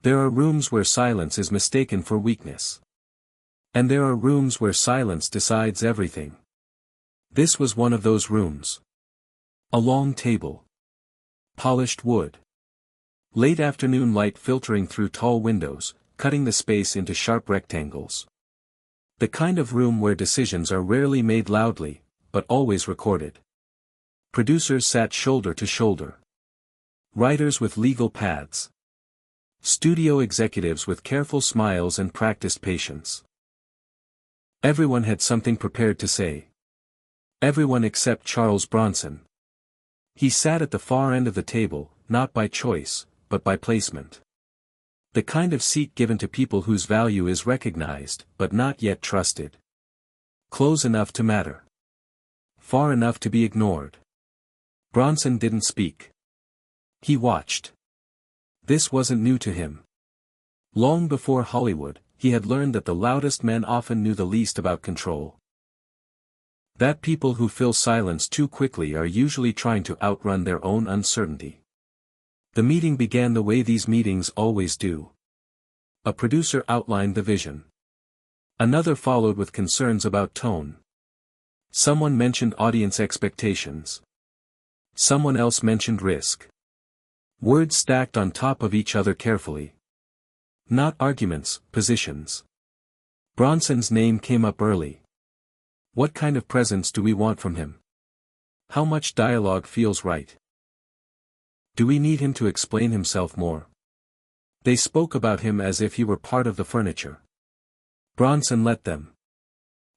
There are rooms where silence is mistaken for weakness. And there are rooms where silence decides everything. This was one of those rooms. A long table. Polished wood. Late afternoon light filtering through tall windows, cutting the space into sharp rectangles. The kind of room where decisions are rarely made loudly, but always recorded. Producers sat shoulder to shoulder. Writers with legal pads. Studio executives with careful smiles and practiced patience. Everyone had something prepared to say. Everyone except Charles Bronson. He sat at the far end of the table, not by choice, but by placement. The kind of seat given to people whose value is recognized, but not yet trusted. Close enough to matter. Far enough to be ignored. Bronson didn't speak. He watched. This wasn't new to him. Long before Hollywood, he had learned that the loudest men often knew the least about control. That people who fill silence too quickly are usually trying to outrun their own uncertainty. The meeting began the way these meetings always do. A producer outlined the vision. Another followed with concerns about tone. Someone mentioned audience expectations. Someone else mentioned risk. Words stacked on top of each other carefully. Not arguments, positions. Bronson's name came up early. What kind of presence do we want from him? How much dialogue feels right? Do we need him to explain himself more? They spoke about him as if he were part of the furniture. Bronson let them.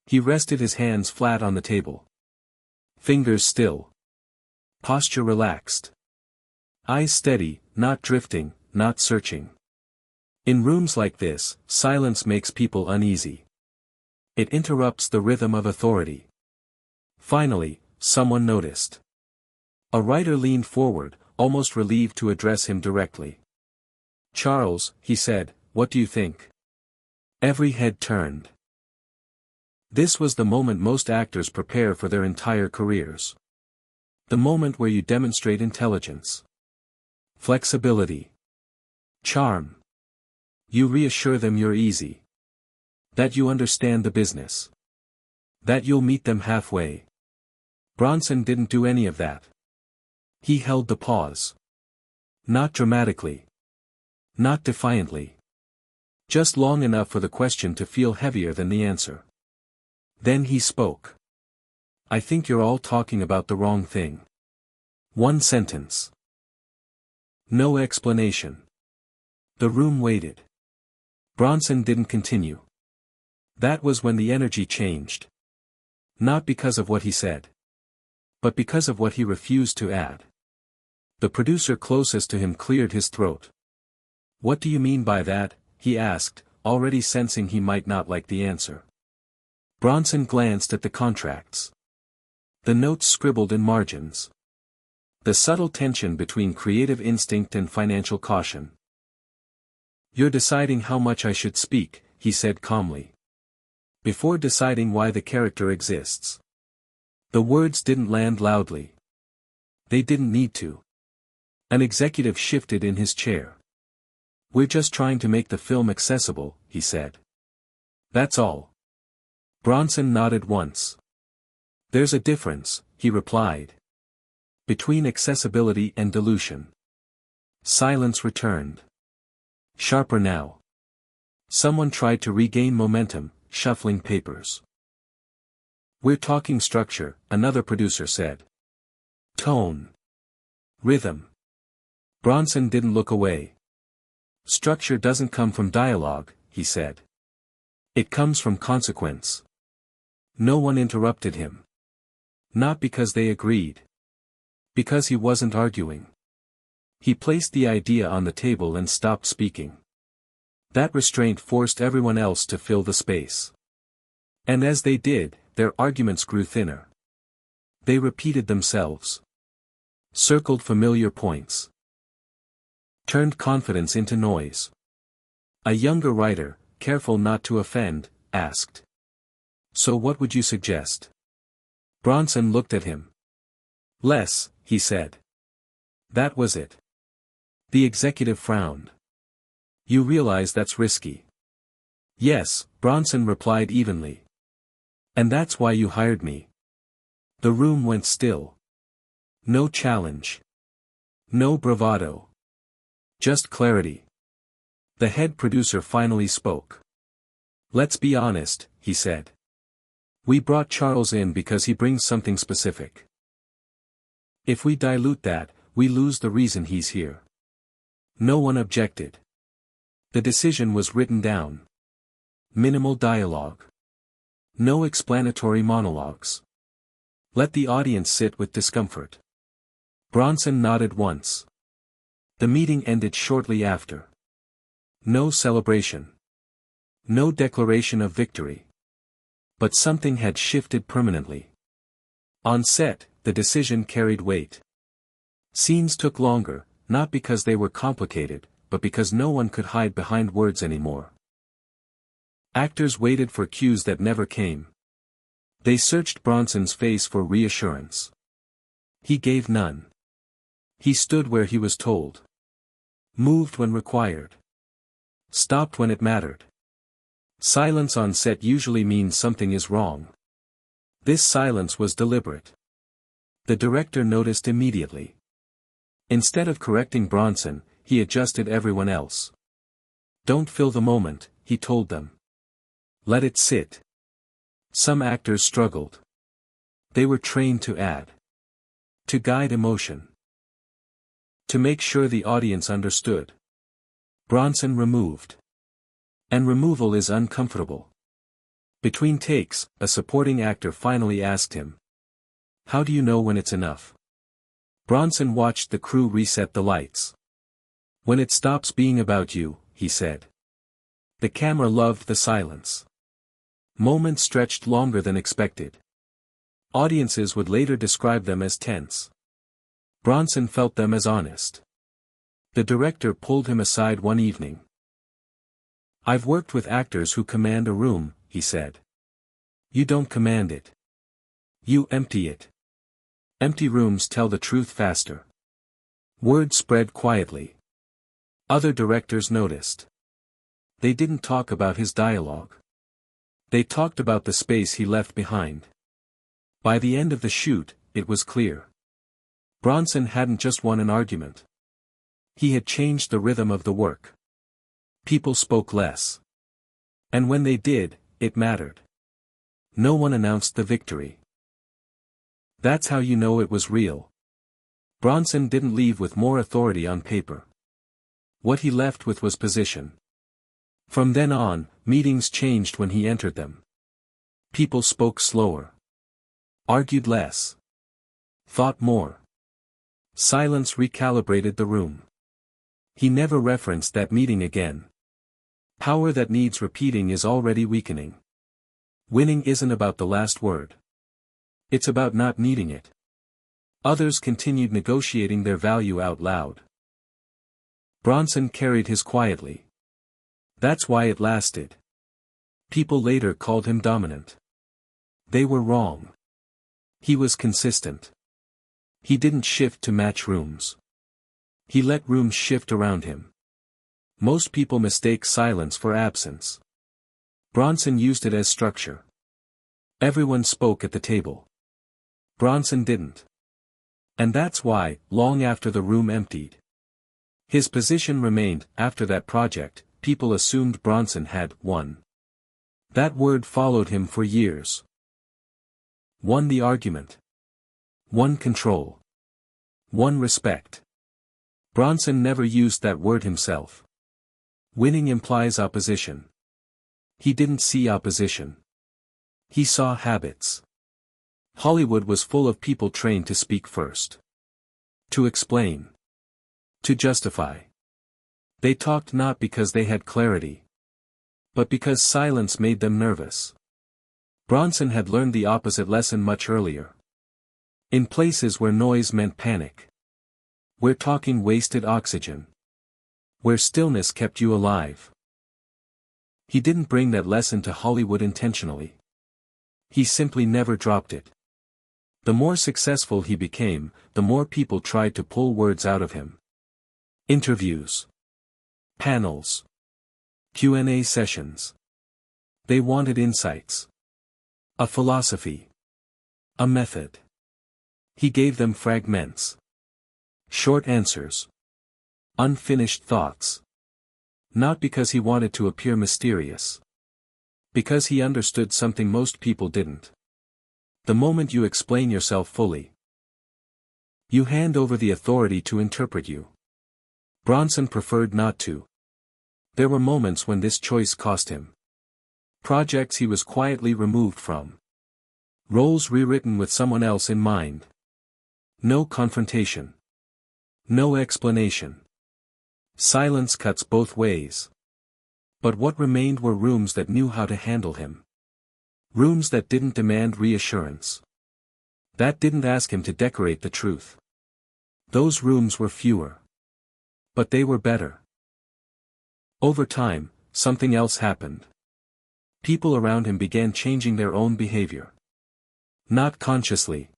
He rested his hands flat on the table. Fingers still. Posture relaxed. Eyes steady, not drifting, not searching. In rooms like this, silence makes people uneasy. It interrupts the rhythm of authority. Finally, someone noticed. A writer leaned forward, almost relieved to address him directly. "Charles," he said, "what do you think?" Every head turned. This was the moment most actors prepare for their entire careers. The moment where you demonstrate intelligence. Flexibility. Charm. You reassure them you're easy. That you understand the business. That you'll meet them halfway. Bronson didn't do any of that. He held the pause. Not dramatically. Not defiantly. Just long enough for the question to feel heavier than the answer. Then he spoke. "I think you're all talking about the wrong thing." One sentence. No explanation. The room waited. Bronson didn't continue. That was when the energy changed. Not because of what he said. But because of what he refused to add. The producer closest to him cleared his throat. "What do you mean by that?" he asked, already sensing he might not like the answer. Bronson glanced at the contracts. The notes scribbled in margins. The subtle tension between creative instinct and financial caution. "You're deciding how much I should speak," he said calmly. "Before deciding why the character exists." The words didn't land loudly. They didn't need to. An executive shifted in his chair. "We're just trying to make the film accessible," he said. "That's all." Bronson nodded once. "There's a difference," he replied. "Between accessibility and dilution." Silence returned. Sharper now. Someone tried to regain momentum, shuffling papers. "We're talking structure," another producer said. "Tone. Rhythm." Bronson didn't look away. "Structure doesn't come from dialogue," he said. "It comes from consequence." No one interrupted him. Not because they agreed. Because he wasn't arguing. He placed the idea on the table and stopped speaking. That restraint forced everyone else to fill the space. And as they did, their arguments grew thinner. They repeated themselves. Circled familiar points. Turned confidence into noise. A younger writer, careful not to offend, asked. "So what would you suggest?" Bronson looked at him. "Less," he said. That was it. The executive frowned. You realize that's risky. Yes, Bronson replied evenly. And that's why you hired me. The room went still. No challenge. No bravado. Just clarity. The head producer finally spoke. Let's be honest, he said. We brought Charles in because he brings something specific. If we dilute that, we lose the reason he's here. No one objected. The decision was written down. Minimal dialogue. No explanatory monologues. Let the audience sit with discomfort. Bronson nodded once. The meeting ended shortly after. No celebration. No declaration of victory. But something had shifted permanently. On set, the decision carried weight. Scenes took longer, not because they were complicated, but because no one could hide behind words anymore. Actors waited for cues that never came. They searched Bronson's face for reassurance. He gave none. He stood where he was told. Moved when required. Stopped when it mattered. Silence on set usually means something is wrong. This silence was deliberate. The director noticed immediately. Instead of correcting Bronson, he adjusted everyone else. Don't fill the moment, he told them. Let it sit. Some actors struggled. They were trained to add. To guide emotion. To make sure the audience understood. Bronson removed. And removal is uncomfortable. Between takes, a supporting actor finally asked him. How do you know when it's enough? Bronson watched the crew reset the lights. When it stops being about you, he said. The camera loved the silence. Moments stretched longer than expected. Audiences would later describe them as tense. Bronson felt them as honest. The director pulled him aside one evening. I've worked with actors who command a room, he said. You don't command it. You empty it. Empty rooms tell the truth faster. Word spread quietly. Other directors noticed. They didn't talk about his dialogue. They talked about the space he left behind. By the end of the shoot, it was clear. Bronson hadn't just won an argument. He had changed the rhythm of the work. People spoke less. And when they did, it mattered. No one announced the victory. That's how you know it was real. Bronson didn't leave with more authority on paper. What he left with was position. From then on, meetings changed when he entered them. People spoke slower. Argued less. Thought more. Silence recalibrated the room. He never referenced that meeting again. Power that needs repeating is already weakening. Winning isn't about the last word. It's about not needing it. Others continued negotiating their value out loud. Bronson carried his quietly. That's why it lasted. People later called him dominant. They were wrong. He was consistent. He didn't shift to match rooms. He let rooms shift around him. Most people mistake silence for absence. Bronson used it as structure. Everyone spoke at the table. Bronson didn't. And that's why, long after the room emptied, his position remained. After that project, people assumed Bronson had won. That word followed him for years. Won the argument. Won control. Won respect. Bronson never used that word himself. Winning implies opposition. He didn't see opposition. He saw habits. Hollywood was full of people trained to speak first. To explain. To justify. They talked not because they had clarity, but because silence made them nervous. Bronson had learned the opposite lesson much earlier. In places where noise meant panic. Where talking wasted oxygen. Where stillness kept you alive. He didn't bring that lesson to Hollywood intentionally. He simply never dropped it. The more successful he became, the more people tried to pull words out of him. Interviews. Panels. Q&A sessions. They wanted insights. A philosophy. A method. He gave them fragments. Short answers. Unfinished thoughts. Not because he wanted to appear mysterious. Because he understood something most people didn't. The moment you explain yourself fully, you hand over the authority to interpret you. Bronson preferred not to. There were moments when this choice cost him. Projects he was quietly removed from. Roles rewritten with someone else in mind. No confrontation. No explanation. Silence cuts both ways. But what remained were rooms that knew how to handle him. Rooms that didn't demand reassurance. That didn't ask him to decorate the truth. Those rooms were fewer. But they were better. Over time, something else happened. People around him began changing their own behavior. Not consciously.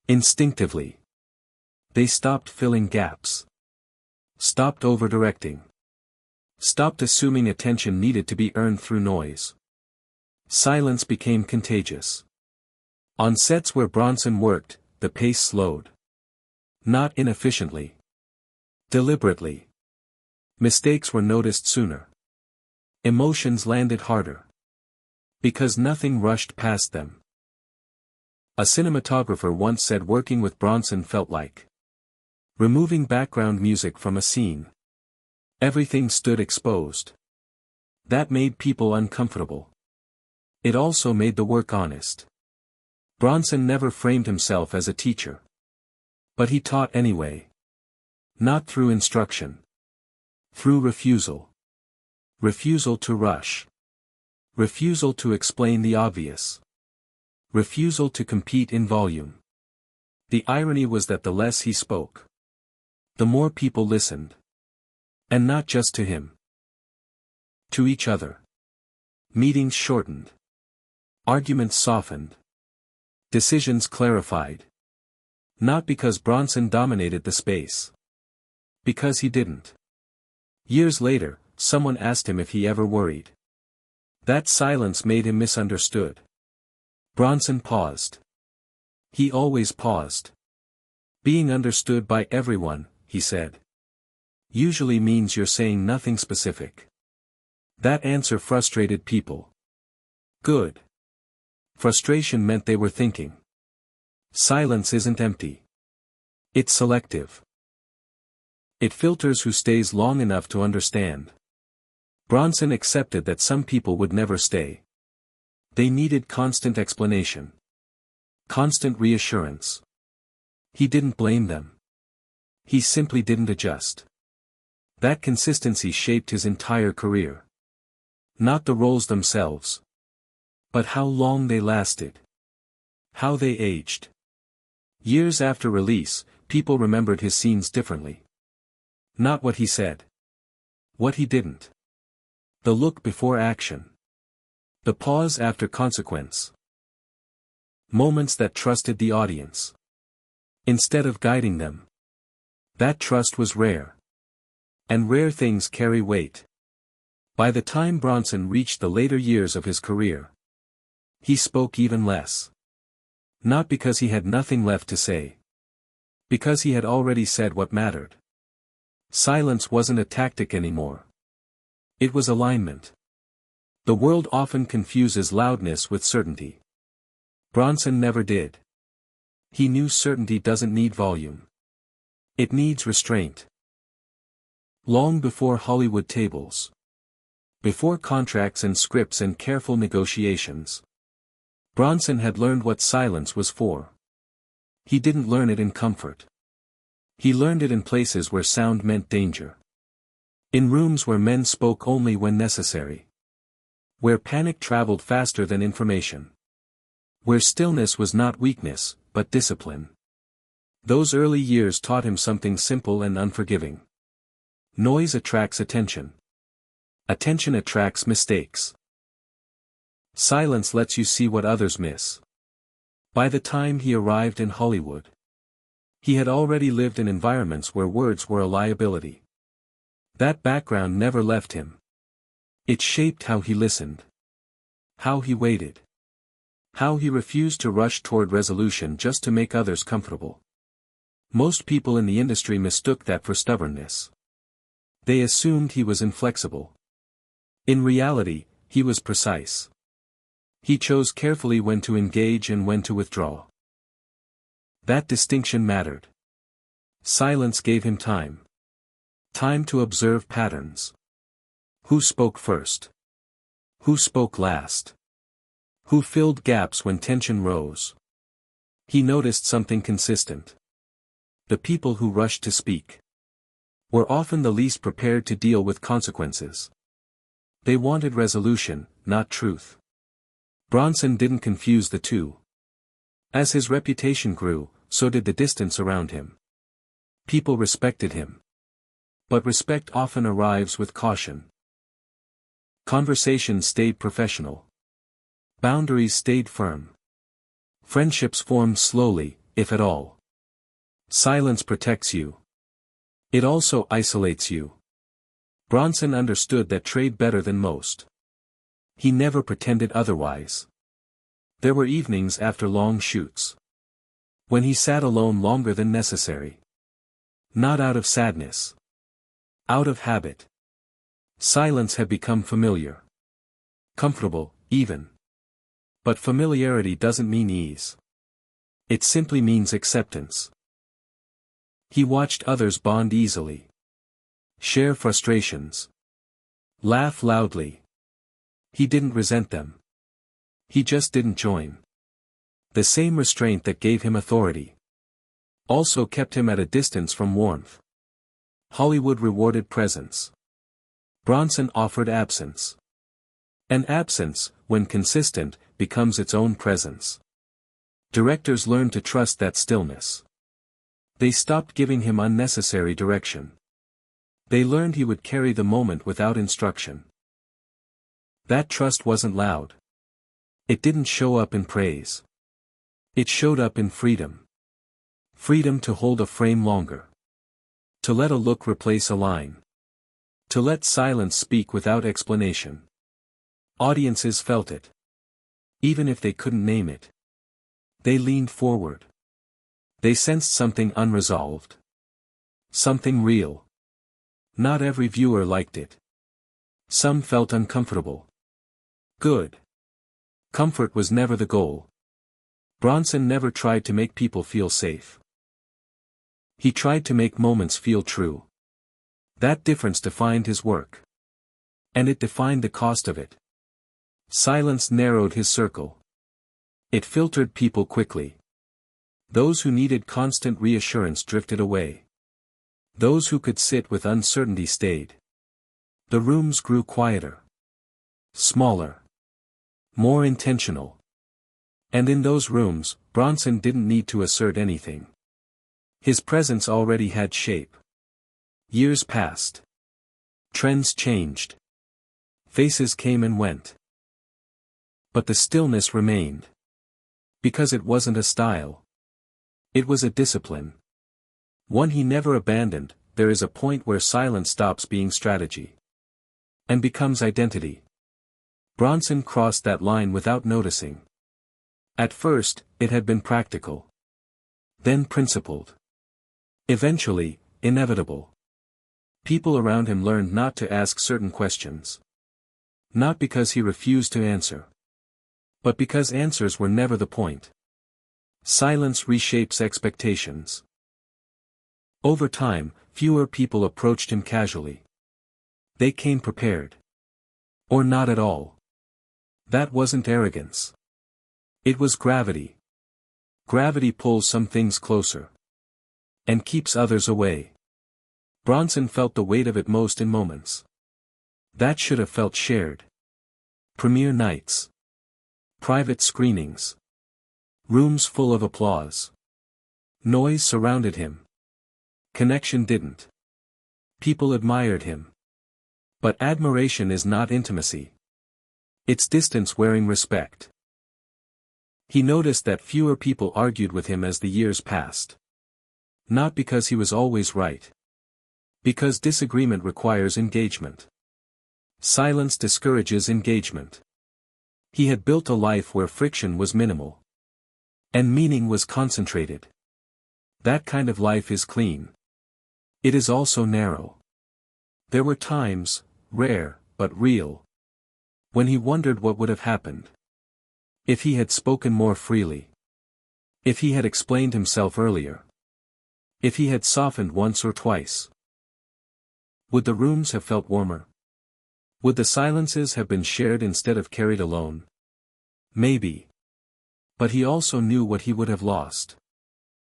Instinctively. They stopped filling gaps. Stopped over-directing. Stopped assuming attention needed to be earned through noise. Silence became contagious. On sets where Bronson worked, the pace slowed. Not inefficiently. Deliberately. Mistakes were noticed sooner. Emotions landed harder. Because nothing rushed past them. A cinematographer once said working with Bronson felt like removing background music from a scene. Everything stood exposed. That made people uncomfortable. It also made the work honest. Bronson never framed himself as a teacher. But he taught anyway. Not through instruction. Through refusal. Refusal to rush. Refusal to explain the obvious. Refusal to compete in volume. The irony was that the less he spoke, the more people listened. And not just to him. To each other. Meetings shortened. Arguments softened. Decisions clarified. Not because Bronson dominated the space. Because he didn't. Years later, someone asked him if he ever worried. That silence made him misunderstood. Bronson paused. He always paused. Being understood by everyone, he said, usually means you're saying nothing specific. That answer frustrated people. Good. Frustration meant they were thinking. Silence isn't empty. It's selective. It filters who stays long enough to understand. Bronson accepted that some people would never stay. They needed constant explanation. Constant reassurance. He didn't blame them. He simply didn't adjust. That consistency shaped his entire career. Not the roles themselves. But how long they lasted. How they aged. Years after release, people remembered his scenes differently. Not what he said. What he didn't. The look before action. The pause after consequence. Moments that trusted the audience. Instead of guiding them. That trust was rare. And rare things carry weight. By the time Bronson reached the later years of his career, he spoke even less. Not because he had nothing left to say. Because he had already said what mattered. Silence wasn't a tactic anymore. It was alignment. The world often confuses loudness with certainty. Bronson never did. He knew certainty doesn't need volume. It needs restraint. Long before Hollywood tables. Before contracts and scripts and careful negotiations. Bronson had learned what silence was for. He didn't learn it in comfort. He learned it in places where sound meant danger. In rooms where men spoke only when necessary. Where panic traveled faster than information. Where stillness was not weakness, but discipline. Those early years taught him something simple and unforgiving. Noise attracts attention. Attention attracts mistakes. Silence lets you see what others miss. By the time he arrived in Hollywood, he had already lived in environments where words were a liability. That background never left him. It shaped how he listened. How he waited. How he refused to rush toward resolution just to make others comfortable. Most people in the industry mistook that for stubbornness. They assumed he was inflexible. In reality, he was precise. He chose carefully when to engage and when to withdraw. That distinction mattered. Silence gave him time. Time to observe patterns. Who spoke first? Who spoke last? Who filled gaps when tension rose? He noticed something consistent. The people who rushed to speak were often the least prepared to deal with consequences. They wanted resolution, not truth. Bronson didn't confuse the two. As his reputation grew, so did the distance around him. People respected him. But respect often arrives with caution. Conversations stayed professional. Boundaries stayed firm. Friendships formed slowly, if at all. Silence protects you. It also isolates you. Bronson understood that trade better than most. He never pretended otherwise. There were evenings after long shoots, when he sat alone longer than necessary. Not out of sadness. Out of habit. Silence had become familiar. Comfortable, even. But familiarity doesn't mean ease. It simply means acceptance. He watched others bond easily. Share frustrations. Laugh loudly. He didn't resent them. He just didn't join. The same restraint that gave him authority also kept him at a distance from warmth. Hollywood rewarded presence. Bronson offered absence. And absence, when consistent, becomes its own presence. Directors learned to trust that stillness. They stopped giving him unnecessary direction. They learned he would carry the moment without instruction. That trust wasn't loud. It didn't show up in praise. It showed up in freedom. Freedom to hold a frame longer. To let a look replace a line. To let silence speak without explanation. Audiences felt it. Even if they couldn't name it. They leaned forward. They sensed something unresolved. Something real. Not every viewer liked it. Some felt uncomfortable. Good. Comfort was never the goal. Bronson never tried to make people feel safe. He tried to make moments feel true. That difference defined his work. And it defined the cost of it. Silence narrowed his circle. It filtered people quickly. Those who needed constant reassurance drifted away. Those who could sit with uncertainty stayed. The rooms grew quieter. Smaller. More intentional. And in those rooms, Bronson didn't need to assert anything. His presence already had shape. Years passed. Trends changed. Faces came and went. But the stillness remained. Because it wasn't a style. It was a discipline. One he never abandoned. There is a point where silence stops being strategy. And becomes identity. Bronson crossed that line without noticing. At first, it had been practical. Then principled. Eventually, inevitable. People around him learned not to ask certain questions. Not because he refused to answer. But because answers were never the point. Silence reshapes expectations. Over time, fewer people approached him casually. They came prepared. Or not at all. That wasn't arrogance. It was gravity. Gravity pulls some things closer. And keeps others away. Bronson felt the weight of it most in moments. That should have felt shared. Premiere nights. Private screenings. Rooms full of applause. Noise surrounded him. Connection didn't. People admired him. But admiration is not intimacy. It's distance wearing respect. He noticed that fewer people argued with him as the years passed. Not because he was always right. Because disagreement requires engagement. Silence discourages engagement. He had built a life where friction was minimal. And meaning was concentrated. That kind of life is clean. It is also narrow. There were times, rare, but real, when he wondered what would have happened if he had spoken more freely. If he had explained himself earlier. If he had softened once or twice. Would the rooms have felt warmer? Would the silences have been shared instead of carried alone? Maybe. But he also knew what he would have lost.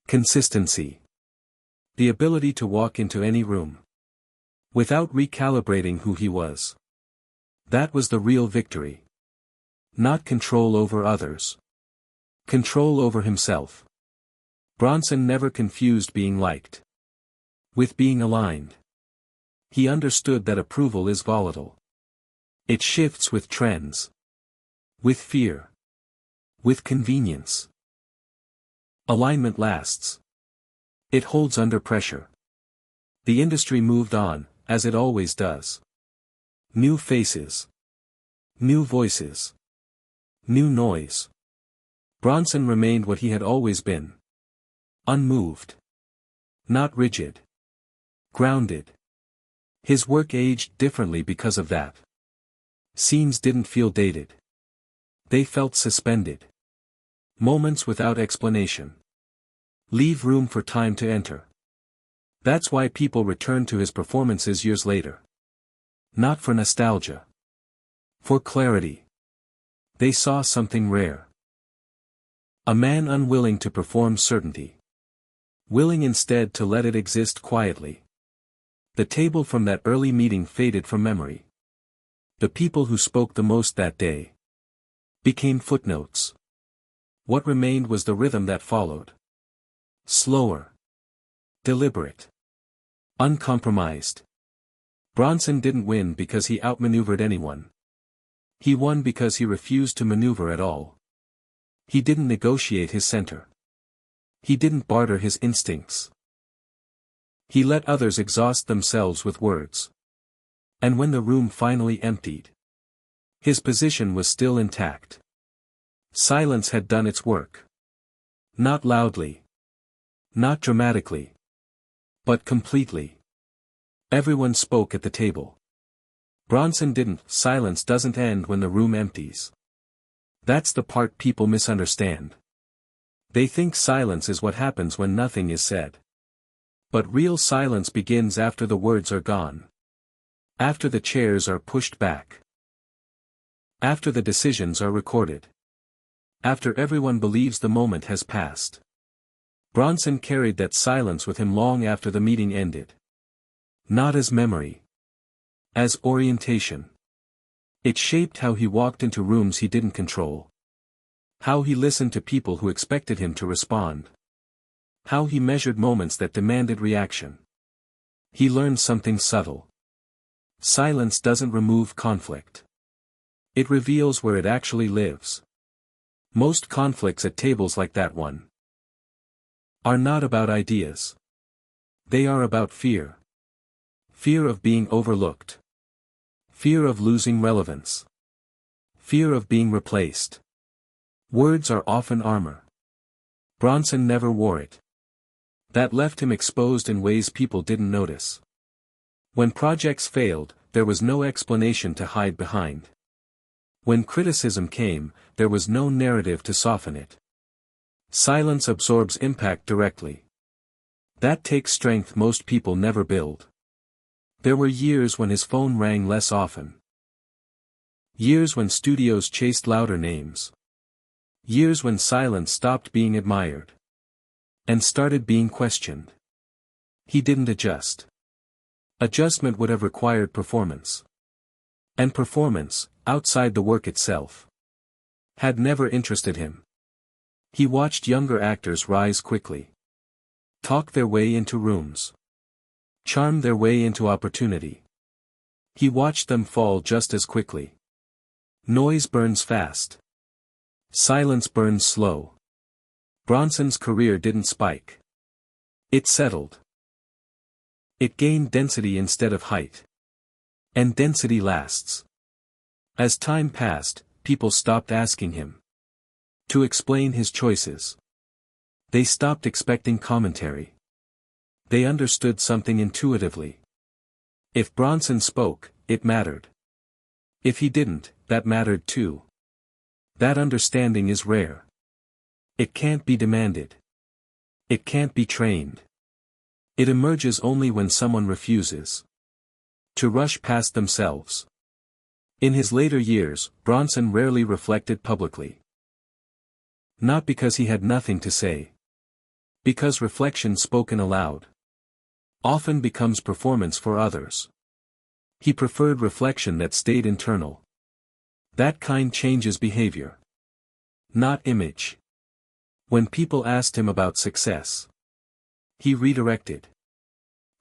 Consistency. The ability to walk into any room without recalibrating who he was. That was the real victory. Not control over others. Control over himself. Bronson never confused being liked with being aligned. He understood that approval is volatile. It shifts with trends. With fear. With convenience. Alignment lasts. It holds under pressure. The industry moved on, as it always does. New faces. New voices. New noise. Bronson remained what he had always been. Unmoved. Not rigid. Grounded. His work aged differently because of that. Scenes didn't feel dated. They felt suspended. Moments without explanation. Leave room for time to enter. That's why people return to his performances years later. Not for nostalgia. For clarity. They saw something rare. A man unwilling to perform certainty. Willing instead to let it exist quietly. The table from that early meeting faded from memory. The people who spoke the most that day became footnotes. What remained was the rhythm that followed. Slower. Deliberate. Uncompromised. Bronson didn't win because he outmaneuvered anyone. He won because he refused to maneuver at all. He didn't negotiate his center. He didn't barter his instincts. He let others exhaust themselves with words. And when the room finally emptied, his position was still intact. Silence had done its work. Not loudly. Not dramatically. But completely. Everyone spoke at the table. Bronson didn't. Silence doesn't end when the room empties. That's the part people misunderstand. They think silence is what happens when nothing is said. But real silence begins after the words are gone. After the chairs are pushed back. After the decisions are recorded. After everyone believes the moment has passed. Bronson carried that silence with him long after the meeting ended. Not as memory. As orientation. It shaped how he walked into rooms he didn't control. How he listened to people who expected him to respond. How he measured moments that demanded reaction. He learned something subtle. Silence doesn't remove conflict. It reveals where it actually lives. Most conflicts at tables like that one are not about ideas. They are about fear. Fear of being overlooked. Fear of losing relevance. Fear of being replaced. Words are often armor. Bronson never wore it. That left him exposed in ways people didn't notice. When projects failed, there was no explanation to hide behind. When criticism came, there was no narrative to soften it. Silence absorbs impact directly. That takes strength most people never build. There were years when his phone rang less often. Years when studios chased louder names. Years when silence stopped being admired. And started being questioned. He didn't adjust. Adjustment would have required performance. And performance, outside the work itself, had never interested him. He watched younger actors rise quickly. Talk their way into rooms. Charm their way into opportunity. He watched them fall just as quickly. Noise burns fast. Silence burns slow. Bronson's career didn't spike. It settled. It gained density instead of height. And density lasts. As time passed, people stopped asking him to explain his choices. They stopped expecting commentary. They understood something intuitively. If Bronson spoke, it mattered. If he didn't, that mattered too. That understanding is rare. It can't be demanded. It can't be trained. It emerges only when someone refuses to rush past themselves. In his later years, Bronson rarely reflected publicly. Not because he had nothing to say. Because reflection spoken aloud often becomes performance for others. He preferred reflection that stayed internal. That kind changes behavior, not image. When people asked him about success, he redirected.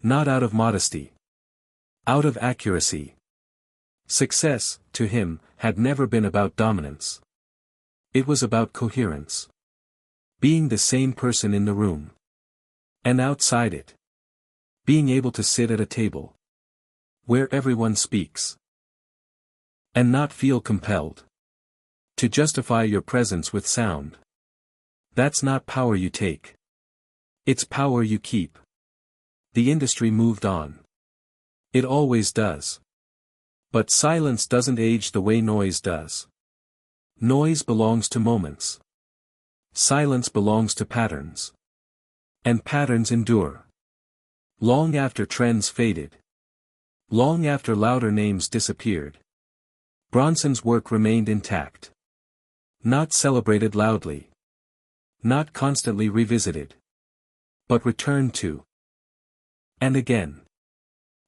Not out of modesty. Out of accuracy. Success, to him, had never been about dominance. It was about coherence. Being the same person in the room. And outside it. Being able to sit at a table where everyone speaks. And not feel compelled to justify your presence with sound. That's not power you take. It's power you keep. The industry moved on. It always does. But silence doesn't age the way noise does. Noise belongs to moments. Silence belongs to patterns. And patterns endure. Long after trends faded. Long after louder names disappeared. Bronson's work remained intact. Not celebrated loudly. Not constantly revisited. But returned to. And again.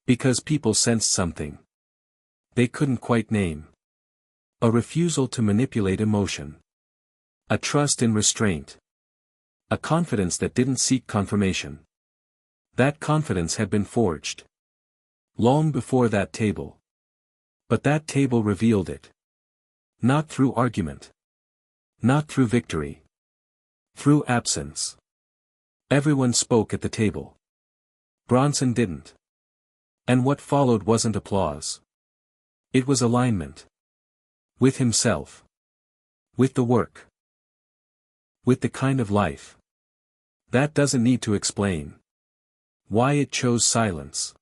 Because people sensed something they couldn't quite name. A refusal to manipulate emotion. A trust in restraint. A confidence that didn't seek confirmation. That confidence had been forged long before that table. But that table revealed it. Not through argument. Not through victory. Through absence. Everyone spoke at the table. Bronson didn't. And what followed wasn't applause. It was alignment. With himself. With the work. With the kind of life that doesn't need to explain why it chose silence.